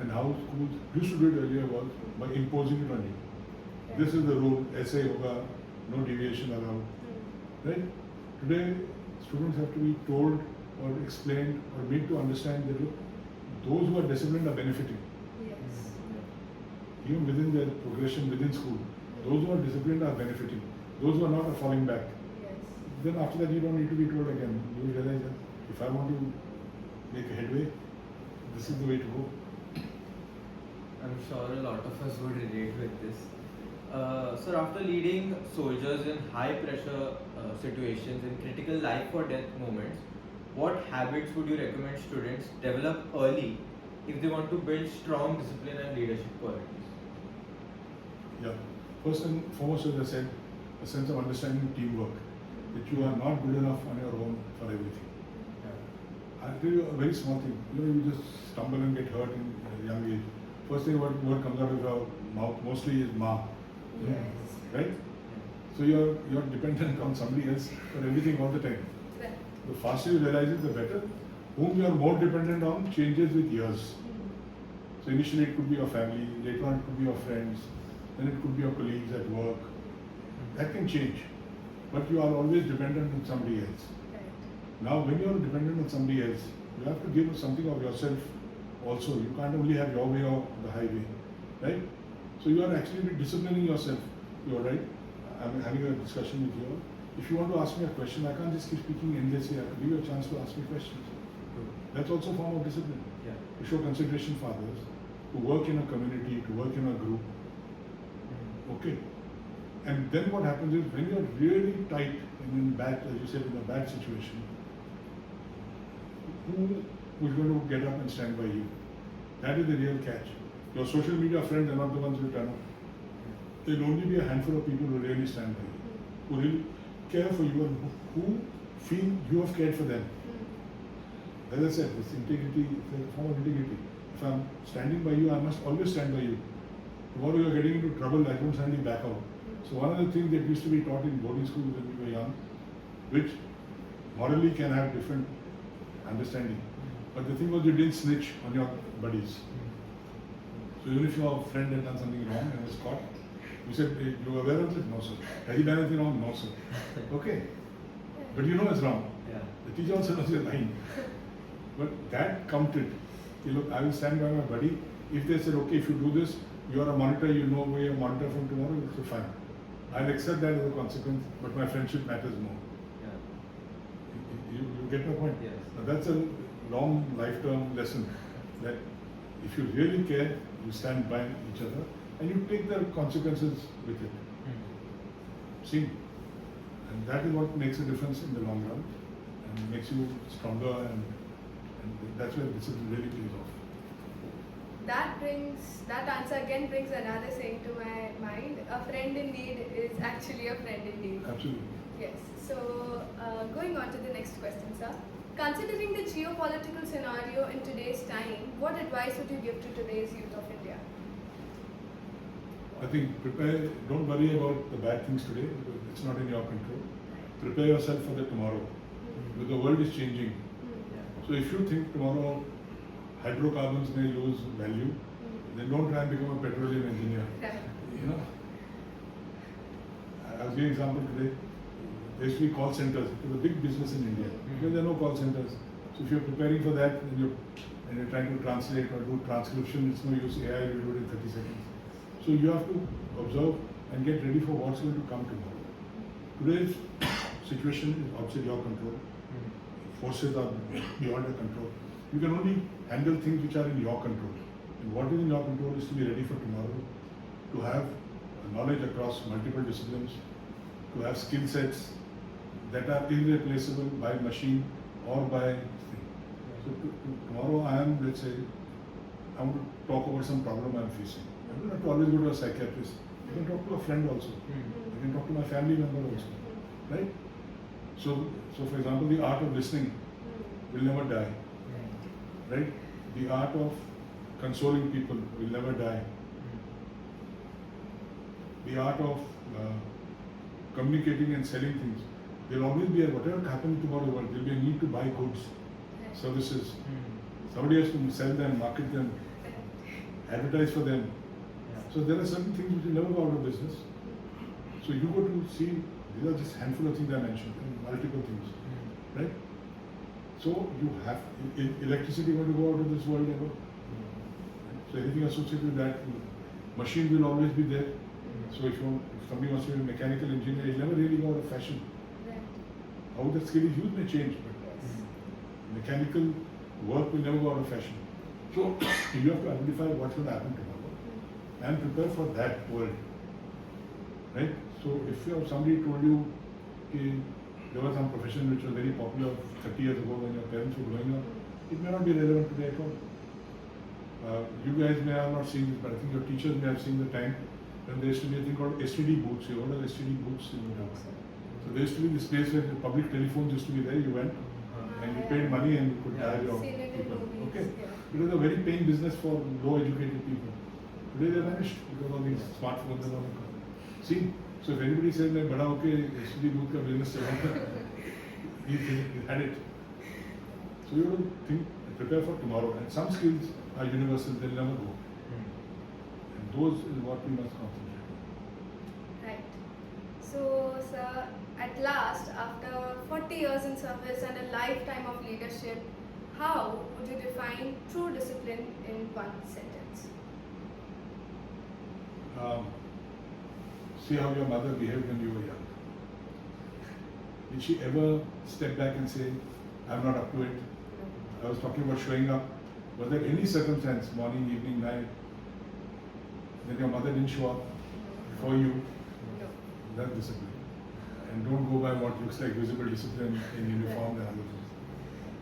and how schools used to do it earlier was by imposing it on you. This is the rule, ऐसे होगा, no deviation allowed, right? Today, students have to be told or explained or made to understand that look, those who are disciplined are benefiting. Even within their progression within school, those who are disciplined are benefiting. Those who are not are falling back. Then after that, you don't need to be told again. You realize that if I want to make a headway, this is the way to go. I'm sure a lot of us would relate with this. Sir, after leading soldiers in high pressure situations in critical life or death moments, what habits would you recommend students develop early if they want to build strong discipline and leadership qualities? Yeah. First and foremost, as I said, a sense of understanding teamwork. That you are not good enough on your own for everything. I'll tell you a very small thing. You just stumble and get hurt in a young age. First thing what comes out of your mouth mostly is "ma," right? So you're dependent on somebody else for everything all the time. The faster you realize it, the better. Whom you are more dependent on changes with years. So initially it could be your family, later on it could be your friends, then it could be your colleagues at work. That can change, but you are always dependent on somebody else. Now, when you are dependent on somebody else, you have to give something of yourself also. You can't only have your way or the highway, right? So you are actually disciplining yourself. You are right. I'm having a discussion with you. If you want to ask me a question, I can't just keep speaking endlessly. I have to give you a chance to ask me questions. That's also a form of discipline. To show consideration for others, to work in a community, to work in a group. Okay. And then what happens is when you're really tight and in bad, as you said, in a bad situation, who is going to get up and stand by you? That is the real catch. Your social media friends are not the ones who turn up. There will only be a handful of people who really stand by you, who really care for you and who feel you have cared for them. As I said, this integrity is a form of integrity. If I'm standing by you, I must always stand by you. Tomorrow you're getting into trouble, I don't suddenly back out. So one of the things that used to be taught in boarding schools when we were young, which morally can have different understanding. But the thing was you didn't snitch on your buddies. So even if your friend had done something wrong and was caught, you said, hey, you were aware of it? No, sir. Has he done anything wrong? No, sir. Okay. But you know it's wrong. The teacher also knows you're lying. But that counted. Okay, look, I will stand by my buddy. If they said, okay, if you do this, you are a monitor, you know where you're a monitor from tomorrow, so fine. I'll accept that as a consequence, but my friendship matters more. You get my point? Yes. Now that's a long lifetime lesson that if you really care, you stand by each other and you take the consequences with it. See? And that is what makes a difference in the long run and makes you stronger and that's where discipline really pays off. That answer again brings another saying to my mind. A friend in need is actually a friend indeed. Absolutely. Yes. So going on to the next question, sir. Considering the geopolitical scenario in today's time, what advice would you give to today's youth of India? I think don't worry about the bad things today because it's not in your control. Prepare yourself for the tomorrow. Because the world is changing. So if you think tomorrow hydrocarbons may lose value, then don't try and become a petroleum engineer. You know, I was giving an example today. There used to be call centers. It was a big business in India. Because there are no call centers. So if you're preparing for that and you're trying to translate or do transcription, it's no use. AI will do it in 30 seconds. So you have to observe and get ready for what's going to come tomorrow. Today's situation is outside your control. Forces are beyond your control. You can only handle things which are in your control. And what is in your control is to be ready for tomorrow, to have knowledge across multiple disciplines, to have skill sets that are irreplaceable by machine or by thing. So tomorrow I am, let's say, I want to talk about some problem I am facing. I don't have to always go to a psychiatrist. I can talk to a friend also. I can talk to my family member also. Right? So for example, the art of listening will never die. Right? The art of consoling people will never die. The art of communicating and selling things. There will always be whatever happens tomorrow in the world, there will be a need to buy goods, services. Somebody has to sell them, market them, advertise for them. So there are certain things which will never go out of business. So you go to see, these are just handful of things I mentioned, and multiple things, right? So you have electricity going to go out of this world never. So anything associated with that, machine will always be there. So if somebody wants to be a mechanical engineer, he'll never really go out of fashion. How the skill is used may change, but mechanical work will never go out of fashion. So you have to identify what's going to happen tomorrow and prepare for that world. Right? So if somebody told you there was some profession which was very popular 30 years ago when your parents were growing up, it may not be relevant today at all. You guys may have not seen this, but I think your teachers may have seen the time when there used to be a thing called STD booths. You heard of STD booths in India? So there used to be this place where the public telephones used to be there. You went and you paid money and you could dial your people. Okay, it was a very paying business for low educated people. Today they vanished because of these smartphones and all that. See, so if anybody says that bada hoke STD booth ka business chalauga, he had it. So you have to think, prepare for tomorrow. And some skills are universal; they'll never go. And those is what we must concentrate on. Right. So, sir, at last, after 40 years in service and a lifetime of leadership, how would you define true discipline in one sentence? See how your mother behaved when you were young. Did she ever step back and say, I'm not up to it? I was talking about showing up. Was there any circumstance, morning, evening, night, that your mother didn't show up for you? No. That's discipline. And don't go by what looks like visible discipline in uniform and other things.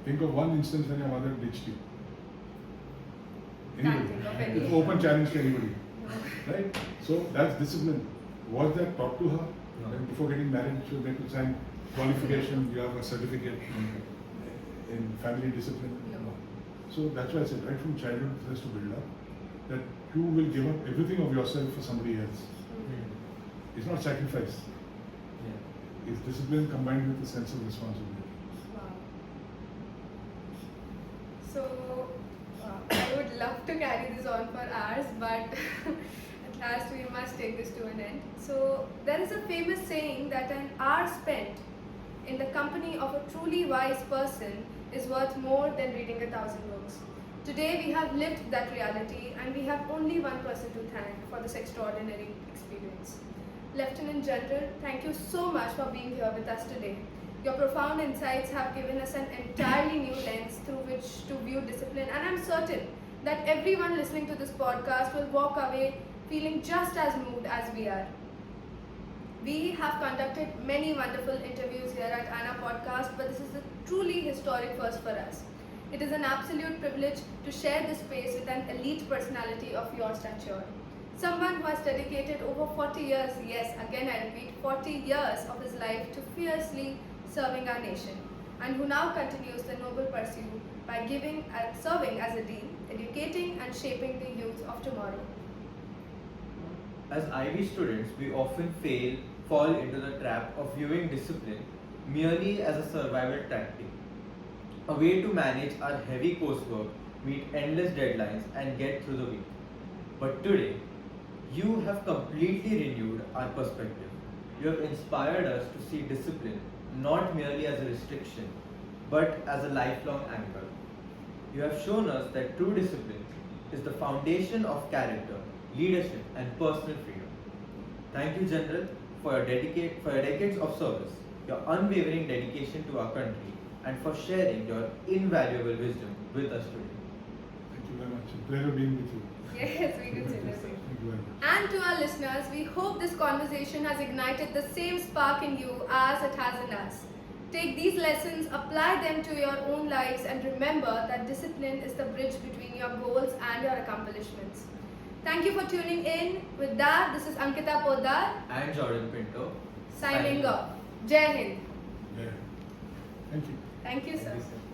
Think of one instance when your mother ditched you. Can't think of any. It's an open challenge to anybody. Right? So that's discipline. Was that taught to her? And before getting married, she was going to sign qualification, you have a certificate in family discipline. No. So that's why I said right from childhood it has to build up that you will give up everything of yourself for somebody else. It's not sacrifice. It's discipline combined with a sense of responsibility. Wow. So, I would love to carry this on for hours, but at last we must take this to an end. So, there is a famous saying that an hour spent in the company of a truly wise person is worth more than reading 1,000 books. Today we have lived that reality and we have only one person to thank for this extraordinary experience. Lieutenant General, thank you so much for being here with us today. Your profound insights have given us an entirely new lens through which to view discipline, and I'm certain that everyone listening to this podcast will walk away feeling just as moved as we are. We have conducted many wonderful interviews here at Anna Podcast, but this is a truly historic first for us. It is an absolute privilege to share this space with an elite personality of your stature. Someone who has dedicated over 40 years, yes, again I repeat, 40 years of his life to fiercely serving our nation, and who now continues the noble pursuit by serving as a dean, educating and shaping the youth of tomorrow. As IB students, we often fall into the trap of viewing discipline merely as a survival tactic, a way to manage our heavy coursework, meet endless deadlines, and get through the week. But today, you have completely renewed our perspective. You have inspired us to see discipline not merely as a restriction, but as a lifelong anchor. You have shown us that true discipline is the foundation of character, leadership, and personal freedom. Thank you, General, for your decades of service, your unwavering dedication to our country, and for sharing your invaluable wisdom with us today. Thank you very much. A pleasure being with you. Yes, we do celebrate. Thank you very much. And to our listeners, we hope this conversation has ignited the same spark in you as it has in us. Take these lessons, apply them to your own lives, and remember that discipline is the bridge between your goals and your accomplishments. Thank you for tuning in. With that, this is Ankita Poddar And Jordan Pinto. signing off. Jai Hind. Yeah. Thank you. Thank you, sir. Thank you, sir.